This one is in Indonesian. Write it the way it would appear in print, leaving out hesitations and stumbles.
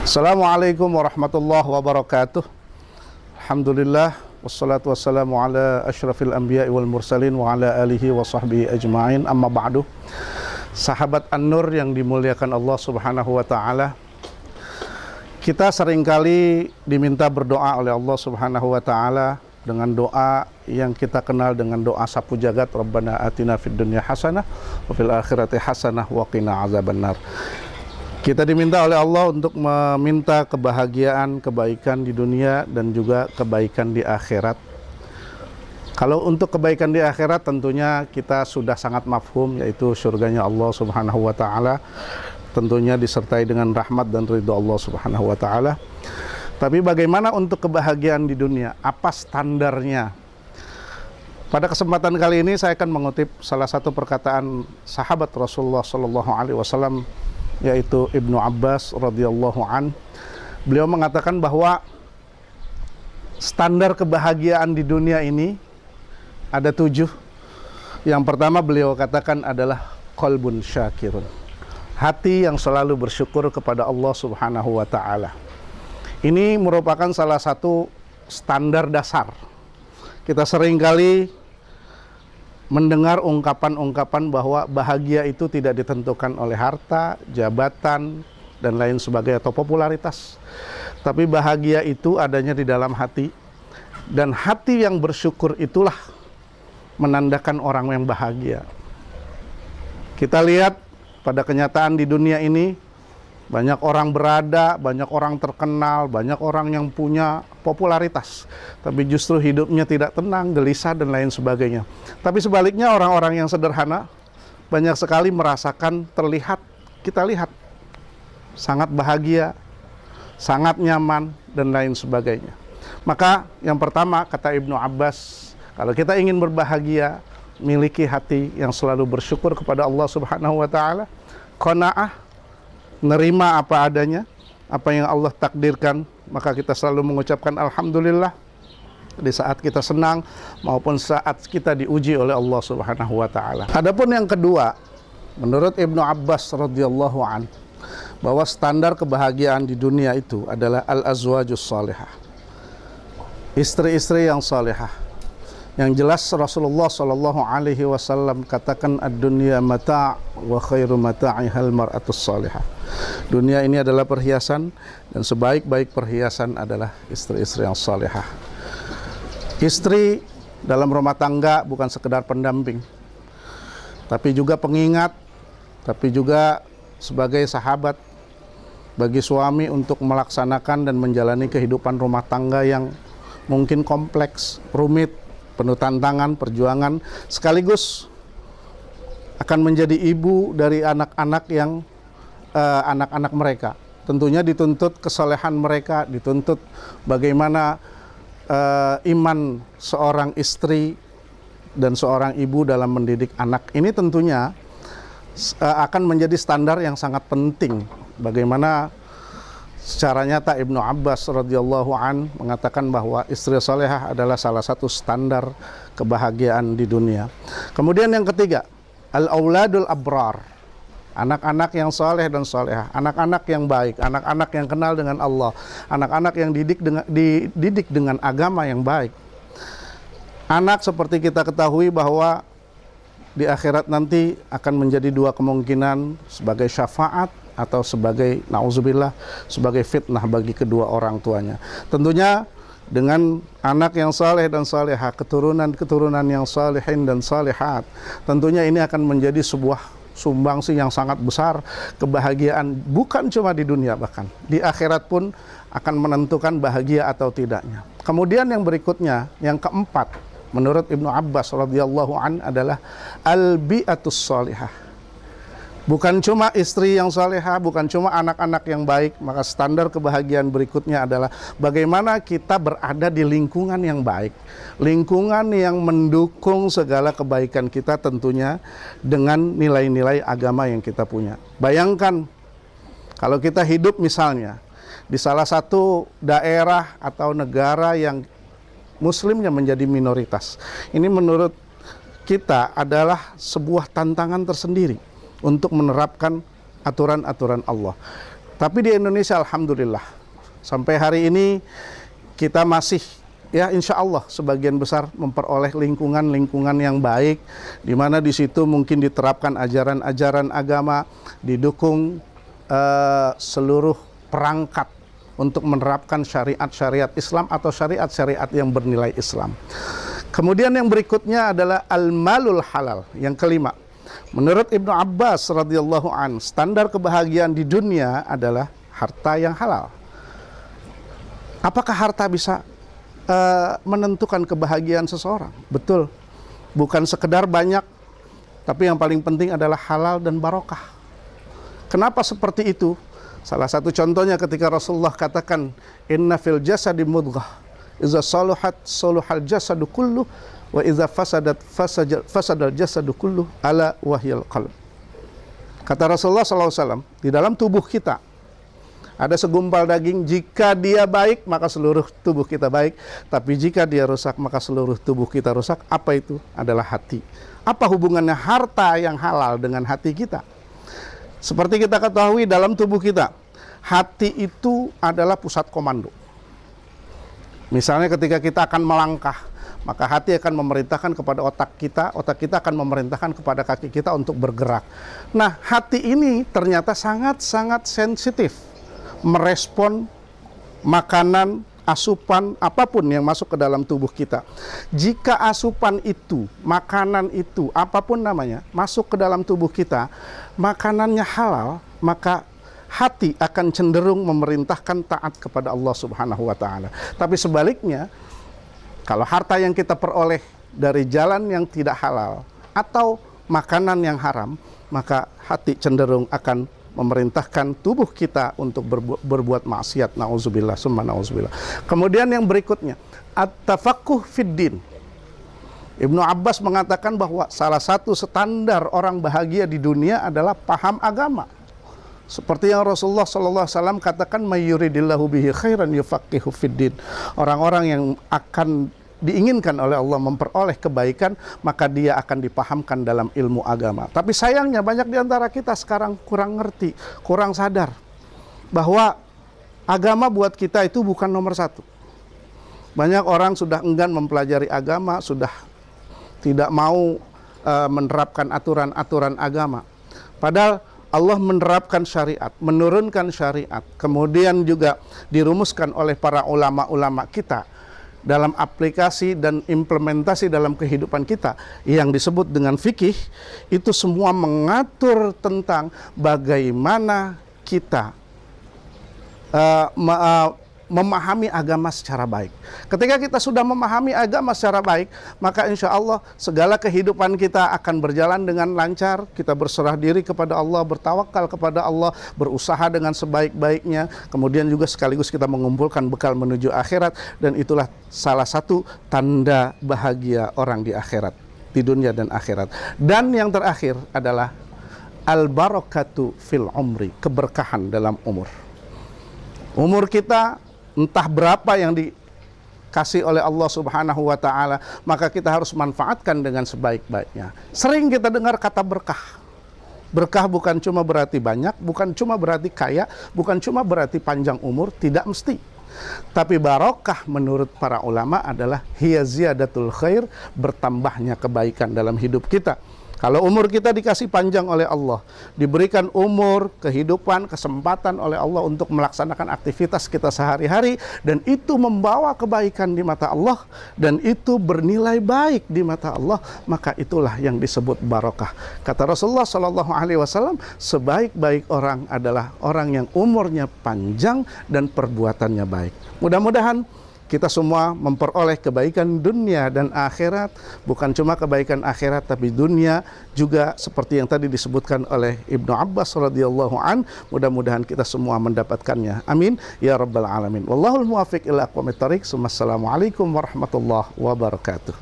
Assalamualaikum warahmatullahi wabarakatuh. Alhamdulillah wassalatu wassalamu ala asyrafil anbiya'i wal mursalin wa ala alihi wa sahbihi ajma'in, amma ba'du. Sahabat An-Nur yang dimuliakan Allah Subhanahu wa taala, kita seringkali diminta berdoa oleh Allah Subhanahu wa taala dengan doa yang kita kenal dengan doa sapu jagat, Rabbana atina fid dunya hasanah wa fil akhirati hasanah wa qina azabannar. Kita diminta oleh Allah untuk meminta kebahagiaan, kebaikan di dunia dan juga kebaikan di akhirat. Kalau untuk kebaikan di akhirat tentunya kita sudah sangat mafhum, yaitu surganya Allah Subhanahu wa taala, tentunya disertai dengan rahmat dan ridho Allah Subhanahu wa taala. Tapi bagaimana untuk kebahagiaan di dunia? Apa standarnya? Pada kesempatan kali ini saya akan mengutip salah satu perkataan sahabat Rasulullah sallallahu alaihi wasallam, yaitu Ibnu Abbas radhiyallahu an. Beliau mengatakan bahwa standar kebahagiaan di dunia ini ada 7. Yang pertama beliau katakan adalah qalbun syakirun, hati yang selalu bersyukur kepada Allah Subhanahu wa taala. Ini merupakan salah satu standar dasar. Kita seringkali mendengar ungkapan-ungkapan bahwa bahagia itu tidak ditentukan oleh harta, jabatan, dan lain sebagainya, atau popularitas. Tapi bahagia itu adanya di dalam hati. Dan hati yang bersyukur itulah menandakan orang yang bahagia. Kita lihat pada kenyataan di dunia ini, banyak orang berada, banyak orang terkenal, banyak orang yang punya popularitas, tapi justru hidupnya tidak tenang, gelisah, dan lain sebagainya. Tapi sebaliknya orang-orang yang sederhana banyak sekali merasakan, kita lihat sangat bahagia, sangat nyaman, dan lain sebagainya. Maka yang pertama kata Ibnu Abbas, kalau kita ingin berbahagia, miliki hati yang selalu bersyukur kepada Allah Subhanahu wa taala, qanaah, nerima apa adanya, apa yang Allah takdirkan, maka kita selalu mengucapkan alhamdulillah di saat kita senang maupun saat kita diuji oleh Allah Subhanahu wa taala. Adapun yang kedua, menurut Ibnu Abbas radhiyallahu an, bahwa standar kebahagiaan di dunia itu adalah al-azwajus salihah, istri-istri yang salihah. Yang jelas Rasulullah sallallahu alaihi wasallam katakan ad-dunya mata' wa khairu mata'ihal mar'atus salihah. Dunia ini adalah perhiasan dan sebaik-baik perhiasan adalah istri-istri yang salihah. Istri dalam rumah tangga bukan sekedar pendamping, tapi juga pengingat, tapi juga sebagai sahabat bagi suami untuk melaksanakan dan menjalani kehidupan rumah tangga yang mungkin kompleks, rumit, penuh tantangan, perjuangan, sekaligus akan menjadi ibu dari anak-anak yang anak-anak mereka. Tentunya dituntut kesolehan mereka, dituntut bagaimana iman seorang istri dan seorang ibu dalam mendidik anak. Ini tentunya akan menjadi standar yang sangat penting. Bagaimana secara nyata Ibnu Abbas radhiyallahu an mengatakan bahwa istri salehah adalah salah satu standar kebahagiaan di dunia. Kemudian yang ketiga, al-auladul abrar, anak-anak yang saleh dan salehah, anak-anak yang baik, anak-anak yang kenal dengan Allah, anak-anak yang dididik dengan agama yang baik. Anak seperti kita ketahui bahwa di akhirat nanti akan menjadi 2 kemungkinan, sebagai syafaat atau sebagai na'udzubillah, sebagai fitnah bagi kedua orang tuanya. Tentunya dengan anak yang saleh dan salehah, keturunan-keturunan yang salihin dan salihat, tentunya ini akan menjadi sebuah sumbangsi yang sangat besar kebahagiaan, bukan cuma di dunia, bahkan di akhirat pun akan menentukan bahagia atau tidaknya. Kemudian yang berikutnya, yang keempat, menurut Ibnu Abbas radhiyallahu an adalah al-bi'atus salihah. Bukan cuma istri yang salehah, bukan cuma anak-anak yang baik, maka standar kebahagiaan berikutnya adalah bagaimana kita berada di lingkungan yang baik, lingkungan yang mendukung segala kebaikan kita, tentunya dengan nilai-nilai agama yang kita punya. Bayangkan kalau kita hidup misalnya di salah satu daerah atau negara yang muslimnya menjadi minoritas. Ini menurut kita adalah sebuah tantangan tersendiri untuk menerapkan aturan-aturan Allah. Tapi di Indonesia alhamdulillah sampai hari ini kita masih, ya insya Allah sebagian besar memperoleh lingkungan yang baik, di mana di situ mungkin diterapkan ajaran-ajaran agama, didukung seluruh perangkat untuk menerapkan syariat-syariat Islam atau syariat-syariat yang bernilai Islam. Kemudian yang berikutnya adalah al-malul halal. Yang kelima, menurut Ibnu Abbas radhiyallahu an, standar kebahagiaan di dunia adalah harta yang halal. Apakah harta bisa menentukan kebahagiaan seseorang? Betul. Bukan sekedar banyak, tapi yang paling penting adalah halal dan barokah. Kenapa seperti itu? Salah satu contohnya ketika Rasulullah katakan, inna fil jasadi mudghah, iza saluhat saluhal jasadu kullu, wa iza fasadat fasadal jasadu kullu, ala wahyal qalb. Kata Rasulullah SAW, di dalam tubuh kita ada segumpal daging, jika dia baik maka seluruh tubuh kita baik, tapi jika dia rusak maka seluruh tubuh kita rusak. Apa itu? Adalah hati. Apa hubungannya harta yang halal dengan hati kita? Seperti kita ketahui dalam tubuh kita, hati itu adalah pusat komando. Misalnya ketika kita akan melangkah, maka hati akan memerintahkan kepada otak kita akan memerintahkan kepada kaki kita untuk bergerak. Nah, hati ini ternyata sangat-sangat sensitif merespon makanan, asupan, apapun yang masuk ke dalam tubuh kita. Jika asupan itu, makanan itu, apapun namanya, masuk ke dalam tubuh kita, makanannya halal, maka hati akan cenderung memerintahkan taat kepada Allah Subhanahu wa Ta'ala. Tapi sebaliknya, kalau harta yang kita peroleh dari jalan yang tidak halal atau makanan yang haram, maka hati cenderung akan memerintahkan tubuh kita untuk berbuat maksiat. Na'udzubillah, summa na'udzubillah. Kemudian yang berikutnya, at-tafaqquh fid-din. Ibnu Abbas mengatakan bahwa salah satu standar orang bahagia di dunia adalah paham agama. Seperti yang Rasulullah SAW katakan, may yuridillahu bihi khairan yufaqihu fid-din. Orang-orang yang akan diinginkan oleh Allah memperoleh kebaikan, maka dia akan dipahamkan dalam ilmu agama. Tapi sayangnya banyak di antara kita sekarang kurang ngerti, kurang sadar bahwa agama buat kita itu bukan nomor satu. Banyak orang sudah enggan mempelajari agama, sudah tidak mau menerapkan aturan-aturan agama. Padahal Allah menerapkan syariat, menurunkan syariat, kemudian juga dirumuskan oleh para ulama-ulama kita dalam aplikasi dan implementasi dalam kehidupan kita yang disebut dengan fikih. Itu semua mengatur tentang bagaimana kita memahami agama secara baik. Ketika kita sudah memahami agama secara baik, maka insya Allah segala kehidupan kita akan berjalan dengan lancar. Kita berserah diri kepada Allah, bertawakal kepada Allah, berusaha dengan sebaik-baiknya. Kemudian juga sekaligus kita mengumpulkan bekal menuju akhirat. Dan itulah salah satu tanda bahagia orang di akhirat, di dunia dan akhirat. Dan yang terakhir adalah al-barakatu fil umri, keberkahan dalam umur. Umur kita entah berapa yang dikasih oleh Allah Subhanahu wa Ta'ala, maka kita harus manfaatkan dengan sebaik-baiknya. Sering kita dengar kata berkah. Berkah bukan cuma berarti banyak, bukan cuma berarti kaya, bukan cuma berarti panjang umur, tidak mesti. Tapi barokah menurut para ulama adalah hiya ziyadatul khair, bertambahnya kebaikan dalam hidup kita. Kalau umur kita dikasih panjang oleh Allah, diberikan umur, kehidupan, kesempatan oleh Allah untuk melaksanakan aktivitas kita sehari-hari, dan itu membawa kebaikan di mata Allah, dan itu bernilai baik di mata Allah, maka itulah yang disebut barokah. Kata Rasulullah SAW, sebaik-baik orang adalah orang yang umurnya panjang dan perbuatannya baik. Mudah-mudahan kita semua memperoleh kebaikan dunia dan akhirat. Bukan cuma kebaikan akhirat, tapi dunia juga seperti yang tadi disebutkan oleh Ibnu Abbas radhiyallahu an. Mudah-mudahan kita semua mendapatkannya. Amin ya rabbal alamin. Wallahul muwaffiq ila aqwamit thariq. Assalamualaikum warahmatullahi wabarakatuh.